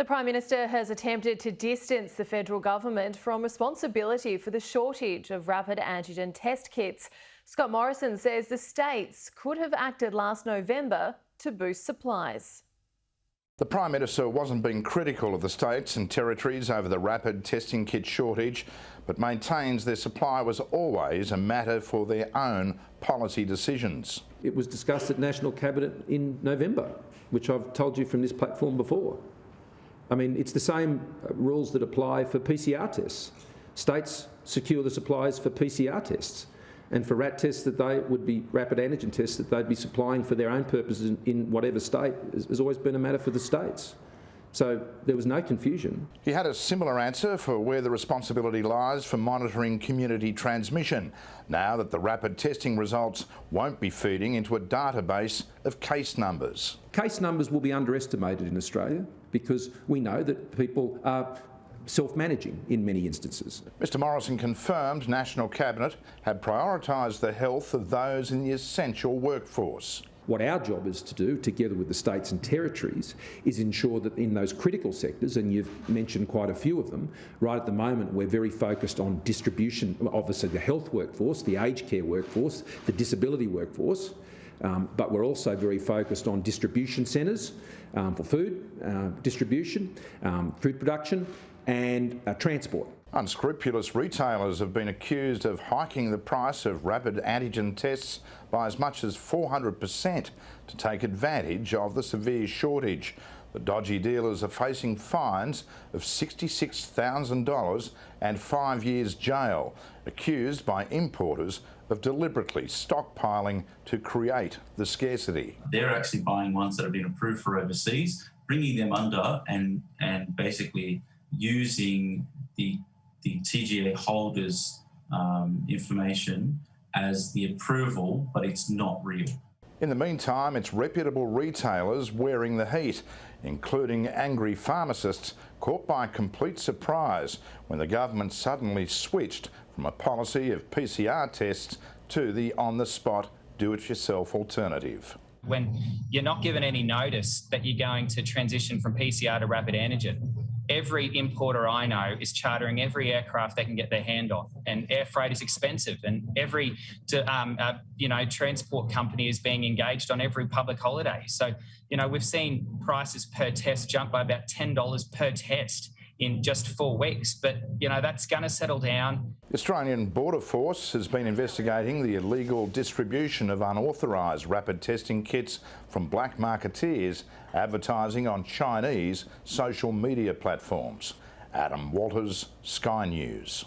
The Prime Minister has attempted to distance the federal government from responsibility for the shortage of rapid antigen test kits. Scott Morrison says the states could have acted last November to boost supplies. The Prime Minister wasn't being critical of the states and territories over the rapid testing kit shortage, but maintains their supply was always a matter for their own policy decisions. It was discussed at National Cabinet in November, which I've told you from this platform before. I mean, it's the same rules that apply for PCR tests. States secure the supplies for PCR tests, and for RAT tests that they would be rapid antigen tests that they'd be supplying for their own purposes in whatever state has always been a matter for the states. So there was no confusion. He had a similar answer for where the responsibility lies for monitoring community transmission, now that the rapid testing results won't be feeding into a database of case numbers. Case numbers will be underestimated in Australia because we know that people are self-managing in many instances. Mr Morrison confirmed National Cabinet had prioritised the health of those in the essential workforce. What our job is to do, together with the states and territories, is ensure that in those critical sectors, and you've mentioned quite a few of them, right at the moment we're very focused on distribution, obviously the health workforce, the aged care workforce, the disability workforce, but we're also very focused on distribution centres for food distribution, food production and transport. Unscrupulous retailers have been accused of hiking the price of rapid antigen tests by as much as 400% to take advantage of the severe shortage. The dodgy dealers are facing fines of $66,000 and 5 years jail, accused by importers of deliberately stockpiling to create the scarcity. They're actually buying ones that have been approved for overseas, bringing them under and basically using the TGA holders' information as the approval, but it's not real. In the meantime, it's reputable retailers wearing the heat, including angry pharmacists caught by complete surprise when the government suddenly switched from a policy of PCR tests to the on-the-spot do-it-yourself alternative. When you're not given any notice that you're going to transition from PCR to rapid antigen, every importer I know is chartering every aircraft they can get their hand on, and air freight is expensive, and every transport company is being engaged on every public holiday. So, we've seen prices per test jump by about $10 per test in just 4 weeks, but that's going to settle down. The Australian Border Force has been investigating the illegal distribution of unauthorised rapid testing kits from black marketeers advertising on Chinese social media platforms. Adam Walters, Sky News.